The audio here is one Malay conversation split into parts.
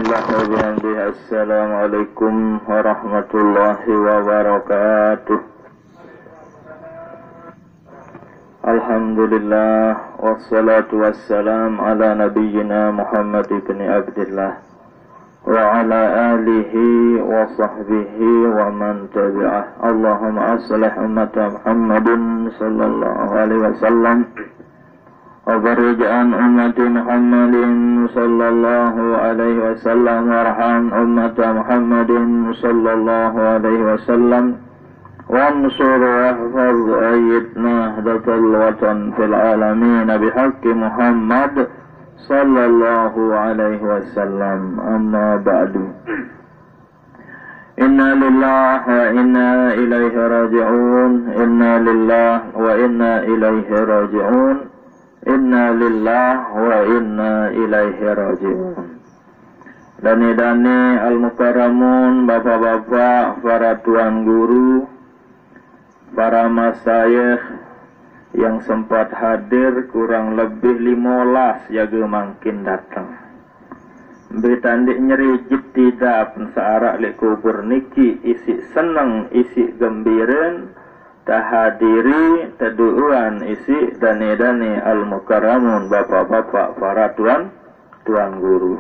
Subhanallah wa bihamdihi. Assalamualaikum warahmatullahi wabarakatuh. Alhamdulillah wassalatu wassalam ala nabiyyina Muhammad ibn Abdillah wa ala alihi wa sahbihi wa man tabi'ah. Allahumma aslih ummata Muhammadin sallallahu alaihi wasallam وفرج عن أمة محمد صلى الله عليه وسلم وارحم أمة محمد صلى الله عليه وسلم وانصر واحفظ أيد نهضة الوطن في العالمين بحق محمد صلى الله عليه وسلم. أما بعد، إنا لله وإنا إليه راجعون. إنا لله وإنا إليه راجعون. Inna lillah wa inna ilaihi raji'un. Dani-dani al-mukarramun, bapak-bapak, para tuan guru, para masyayikh yang sempat hadir, kurang lebih 15 jaga mangkin datang. Betandik nyeri tidak searak lek kubur niki isi senang, isi gembiran, tahadiri teduan isi dani-dani al-mukarramun, bapak-bapak, para tuan guru,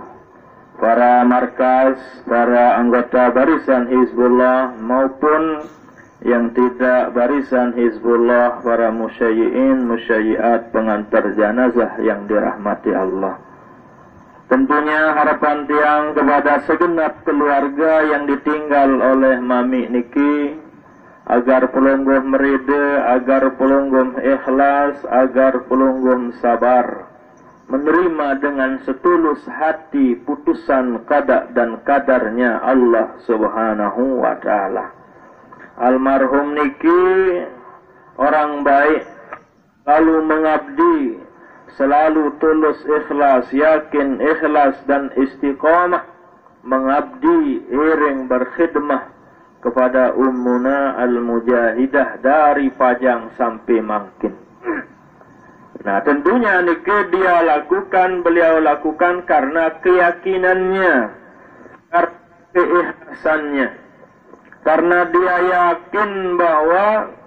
para markas, para anggota barisan Hizbullah maupun yang tidak barisan Hizbullah, para musyayyi'in, musyayyi'at, pengantar jenazah yang dirahmati Allah. Tentunya harapan tiang kepada segenap keluarga yang ditinggal oleh mami niki, agar pelunggum merida, agar pelunggum ikhlas, agar pelunggum sabar, menerima dengan setulus hati putusan qada dan kadarnya Allah subhanahu wa ta'ala. Almarhum niki orang baik, lalu mengabdi, selalu tulus ikhlas, yakin ikhlas dan istiqamah, mengabdi iring berkhidmah kepada ummuna al-mujahidah dari Pajang sampai Mangkin. Nah, tentunya niki beliau lakukan karena keyakinannya, karena keikhlasannya, karena dia yakin bahwa,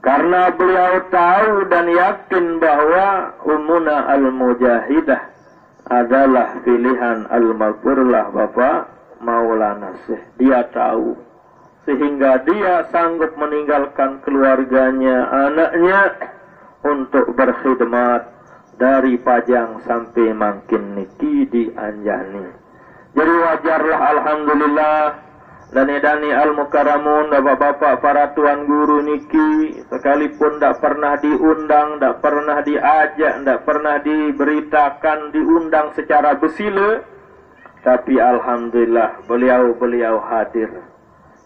karena beliau tahu dan yakin bahwa ummuna al-mujahidah adalah pilihan al-maghfurlah Bapak Maulana Syekh. Dia tahu, sehingga dia sanggup meninggalkan keluarganya, anaknya, untuk berkhidmat dari Pajang sampai Mangkin niki di Anjani. Jadi wajarlah, alhamdulillah, dani-dani al-mukarramun, bapak-bapak, para tuan guru niki, sekalipun tak pernah diundang, tak pernah diajak, tak pernah diberitakan, diundang secara bersila, tapi alhamdulillah beliau hadir.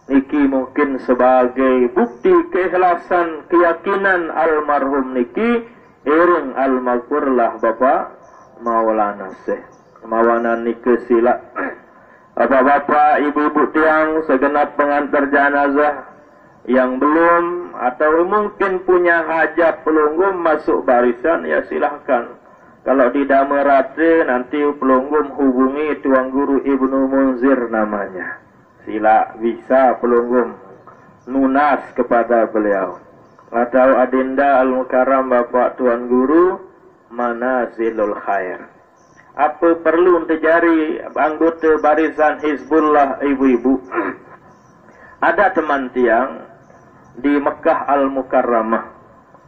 Niki mungkin sebagai bukti keikhlasan, keyakinan almarhum niki iring al-maghfurlah Bapak Maulana Syekh. Mawana niki sila bapak-bapak, ibu-ibu tiang, segenap pengantar jenazah yang belum atau mungkin punya hajat pelunggum masuk barisan, ya silahkan. Kalau tidak merate, nanti pelunggum hubungi Tuan Guru Ibnu Munzir namanya. Sila bisa pelunggum nunas kepada beliau. Atau adinda al-mukarram Bapak Tuan Guru Manazilul Khair. Apa perlu terjadi anggota barisan Hizbullah ibu-ibu? Ada teman tiang di Mekah al-Mukarramah,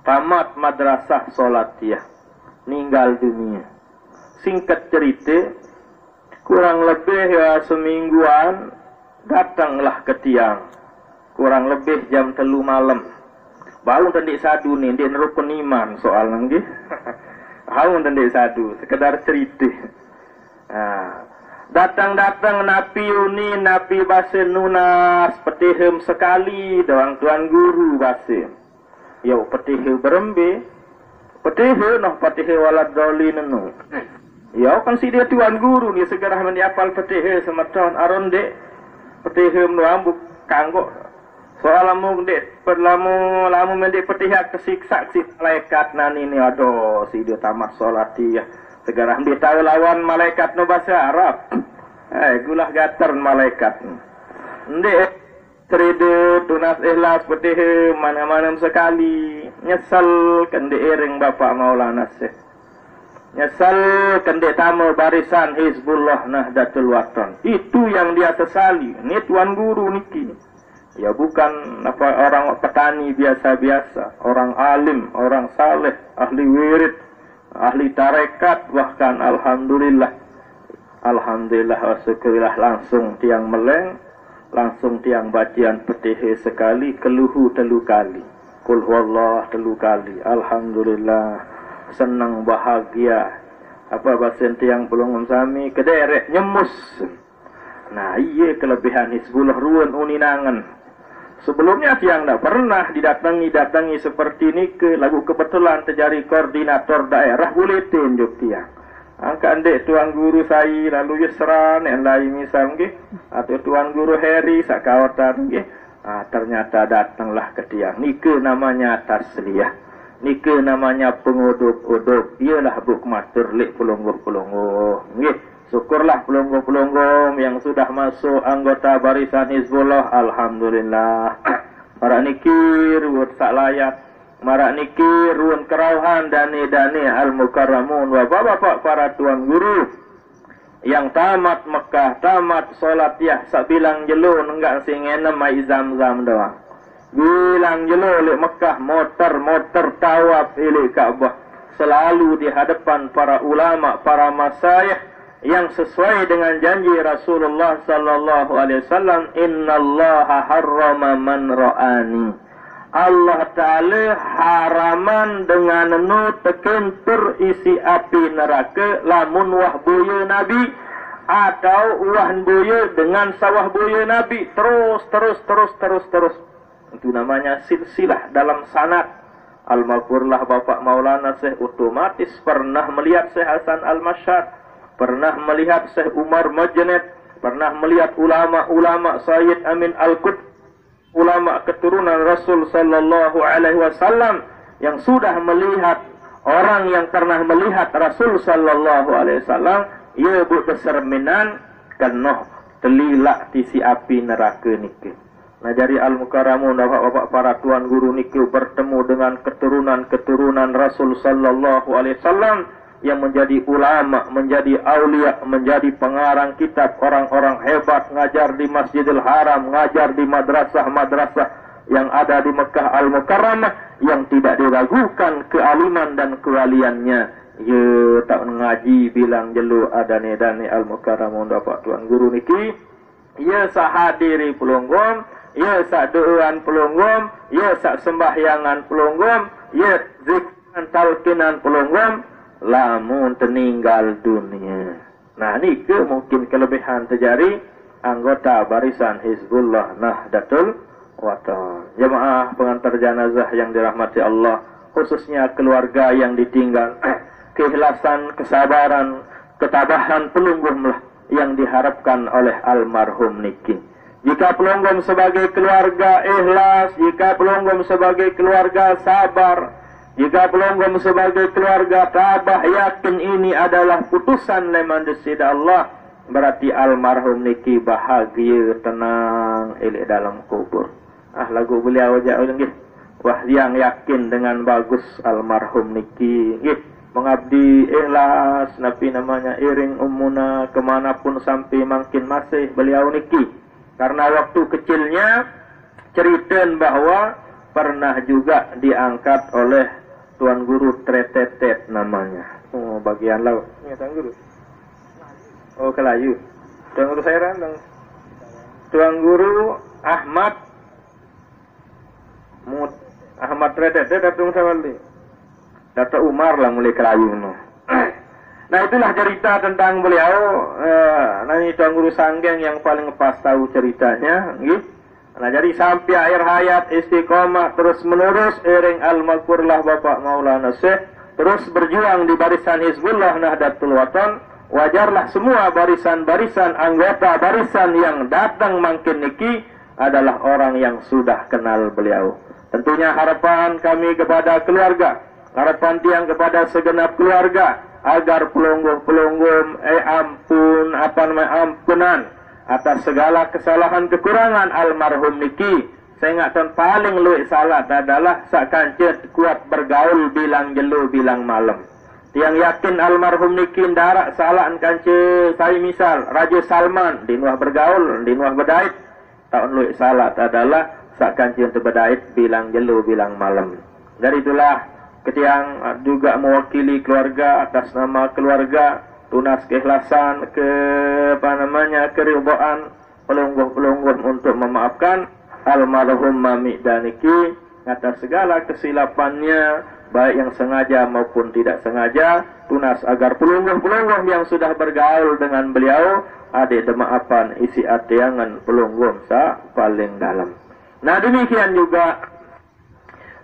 tamat madrasah solatiyah, meninggal dunia. Singkat cerita, kurang lebih ya semingguan, datanglah ke tiang. Kurang lebih jam 3 malam. Baru tendik sadu ni, dia nerukun iman soal nanti. Baru tendik sadu, sekedar cerita. Datang-datang napi uni, napi bahasa nunas, petihem sekali, doang tuan guru bahasa. Yo petihe berembe, petihe noh petihe walad doli nenu. Yo kan si dia tuan guru ni segera mendiapal petihe semeton aronde, petihe menuambuk kanggo. Soal lamu dek, lamu mendek petiha kesiksa si malaikat nani ni aduh si dia tamat solat dia. Sekarang dia tahu lawan malaikat no bahasa Arab. Gulah gatar malaikat. Ndek cerita tunas ikhlas petih mana-mana sekali. Nyesal kan ering Bapak Maulana Syekh. Nyesal kan tamu barisan Hizbullah Nahdlatul Watan. Itu yang dia sesali. Ini tuan guru niki. Ya bukan orang petani biasa-biasa, orang alim, orang saleh, ahli wirid, ahli tarekat, bahkan alhamdulillah wa syukurillah langsung tiang meleng, langsung tiang bacian petihe sekali, keluhu telu kali, kul huwallah telu kali, alhamdulillah, senang bahagia. Apa bahasa tiang pelungum sami kederek nyemus. Nah iya kelebihan Hizbullah ruan uninangan. Sebelumnya tiang tak pernah didatangi seperti ini ke lagu kebetulan terjadi koordinator daerah boleh tunjuk tiang. Angka andek tuan guru saya lalu Yusran yang lain misal nggih atau tuan guru Heri sakawatan nggih. Ternyata datanglah ke tiang. Nike namanya tasliyah. Nike namanya pengudup-udup. Iyalah buk matur lik pelungguh-pelungguh nggih. Syukurlah pelungguh-pelungguh yang sudah masuk anggota barisan Hizbullah. Alhamdulillah. Marak niki ruwet sak layak. Marak niki ruwet kerauhan dani-dani al-mukarramun. Bapak-bapak para tuan guru. Yang tamat Mekah, tamat solat ya. Sak bilang jelo nenggak singenem mai zam-zam doang. Bilang jelo lek Mekah motor tawaf ilih Ka'bah. Selalu di hadapan para ulama, para masyayikh yang sesuai dengan janji Rasulullah sallallahu alaihi wasallam, innallaha harrama man ra'ani. Allah taala haraman dengan nu teken terisi api neraka lamun wah boya nabi atau wah boya dengan sawah boya nabi terus. Itu namanya silsilah dalam sanad. Al-Maghfurlah Bapak Maulana Syekh otomatis pernah melihat Syekh Hasan Al-Masyad, pernah melihat Syekh Umar Majned, pernah melihat ulama-ulama Sayyid Amin Al-Qut, ulama keturunan Rasul sallallahu alaihi wasallam yang sudah melihat orang yang pernah melihat Rasul sallallahu alaihi wasallam, ia berserminan kena telilak tisi api neraka niki. Nah dari al-mukarramun bapak-bapak para tuan guru niki bertemu dengan keturunan Rasul sallallahu alaihi wasallam yang menjadi ulama, menjadi aulia, menjadi pengarang kitab, orang-orang hebat, ngajar di Masjidil Haram, ngajar di madrasah-madrasah yang ada di Mekah Al-Mukarramah, yang tidak diragukan kealiman dan kewaliannya. Ya tak ngaji bilang jelu adane-dane Al-Mukarramun Bapak Tuan Guru niki. Ya sahadiri pelunggum, ya sak doaan pelunggum, ya sak sembahyangan pelunggum, ya zikran talqinan pelunggum, lamun teninggal dunia. Nah ini mungkin kelebihan terjadi anggota barisan Hizbullah Nahdlatul Watan. Jemaah pengantar jenazah yang dirahmati Allah, khususnya keluarga yang ditinggal, keikhlasan, kesabaran, ketabahan pelunggumlah yang diharapkan oleh almarhum niki. Jika pelunggum sebagai keluarga ikhlas, jika pelunggum sebagai keluarga sabar, jika pelunggum sebagai keluarga tabah yakin ini adalah putusan leman desida Allah, berarti almarhum niki bahagia tenang elok dalam kubur. Lagu beliau jauh nggih. Wah yang yakin dengan bagus almarhum niki nggih. Mengabdi ikhlas napi namanya iring umuna kemanapun sampai makin masih beliau niki. Karena waktu kecilnya ceritain bahwa pernah juga diangkat oleh Tuan Guru Tretetet namanya. Oh, bagian laut. Ya, Tuan Guru. Oh, Kelayu. Tuan Guru saya randang. Tuan Guru Ahmad Tretetet datang sawali. Data Umar lah mulai Kelayu no. Nah, itulah cerita tentang beliau. Nanti Tuan Guru Sanggeng yang paling pas tahu ceritanya, nggih. Nah jadi sampai akhir hayat istiqomah terus menerus iring al-maghfurlah Bapak Maulana Syekh terus berjuang di barisan Hizbullah Nahdlatul Watan. Wajarlah semua barisan-barisan anggota barisan yang datang makin niki adalah orang yang sudah kenal beliau. Tentunya harapan kami kepada keluarga, harapan tiang kepada segenap keluarga, agar pelungguh-pelungguh ampunan atas segala kesalahan kekurangan almarhum niki. Saya ingatkan paling luwih salah adalah sakancet kuat bergaul bilang jelo bilang malam. Tiang yakin almarhum niki ndarak salah kance saya misal Raja Salman dinuah bergaul dinuah bedait. Taun luwih salah adalah sakancet bedait bilang jelo bilang malam. Dari itulah ketiang juga mewakili keluarga atas nama keluarga tunas keikhlasan keridhaan pelungguh-pelungguh untuk memaafkan almarhum Mami Daniki atas segala kesilapannya baik yang sengaja maupun tidak sengaja. Tunas agar pelungguh-pelungguh yang sudah bergaul dengan beliau ada demaafan isi atiangan pelungguh sa paling dalam. Nah demikian juga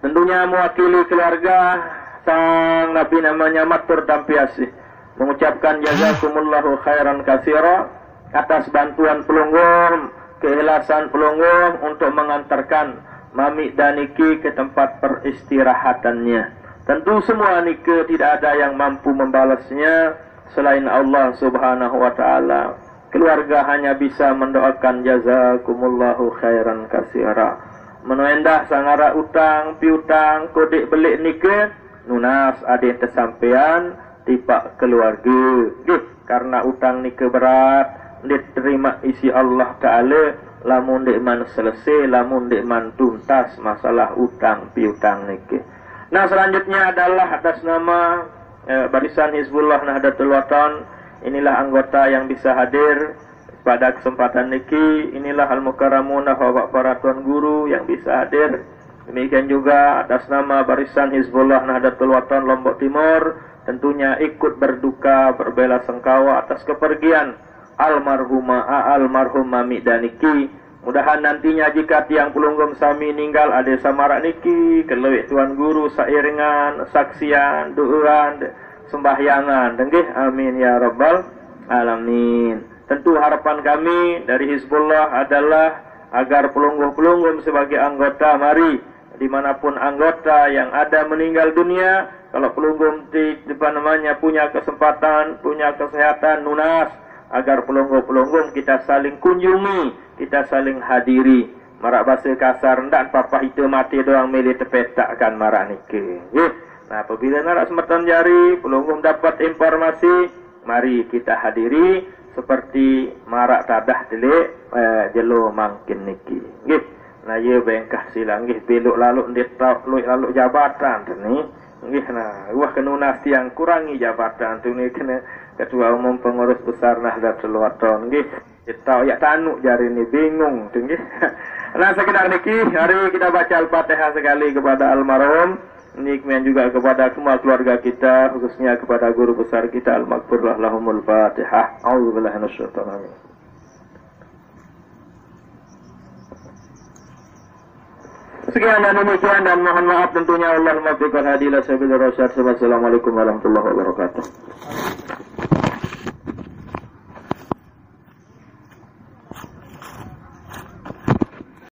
tentunya mewakili keluarga sang Nabi namanya matur tampiasih mengucapkan jazakumullahu khairan katsira atas bantuan pelungguh, keikhlasan pelungguh untuk mengantarkan Mami Daniki ke tempat peristirahatannya. Tentu semua nike tidak ada yang mampu membalasnya selain Allah Subhanahu wa taala. Keluarga hanya bisa mendoakan jazakumullahu khairan katsira. Menuendah sangara utang, piutang, kodek belik nike nunas ade tersampean tipak keluarga. Karena utang nike berat diterima isi Allah Ta'ala lamun dek man selesai lamun dek man tuntas masalah utang piutang niki. Nah selanjutnya adalah atas nama Barisan Hizbullah Nahdlatul Watan. Inilah anggota yang bisa hadir pada kesempatan niki. Inilah al-mukarramuna wa para tuan guru yang bisa hadir. Demikian juga atas nama Barisan Hizbullah Nahdlatul Watan Lombok Timur tentunya ikut berduka berbela-sungkawa atas kepergian almarhum Mami Daniki. Mudahan nantinya jika tiang pelunggum sami ninggal ada samarak niki kelewek tuan guru sairingan saksian doaan sembahyangan denggih amin ya rabbal alamin. Tentu harapan kami dari Hizbullah adalah agar pelunggum-pelunggum sebagai anggota mari dimanapun anggota yang ada meninggal dunia, kalau pelunggum punya kesempatan, punya kesehatan nunas, agar pelunggum-pelunggum kita saling kunjungi, kita saling hadiri. Marak bahasa kasar ndak papa itu mati doang milih tepetakkan marak niki. Nah, apabila narak semertan jari pelunggum dapat informasi, mari kita hadiri seperti marak tadah delik jelo mangkin niki. Nggih. Nah, ye bengkah silang nggih belok lalu ndet lalu jabatan ni. Nggih nah, wah kenunas tiang kurangi jabatan tu ni kena Ketua Umum Pengurus Besar Nahdlatul Watan nggih. Kita ya tanuk jari ni bingung tu nggih. Nah, sekedar niki hari kita baca Al-Fatihah sekali kepada almarhum. Nikmat juga kepada semua keluarga kita, khususnya kepada guru besar kita al-maghfurlah lahumul Fatihah. A'udzubillahi minasyaitonir rajim. Sekian dan demikian dan mohon maaf tentunya. Allahumma biqal hadilah sabil rasyad. Wassalamualaikum warahmatullahi wabarakatuh.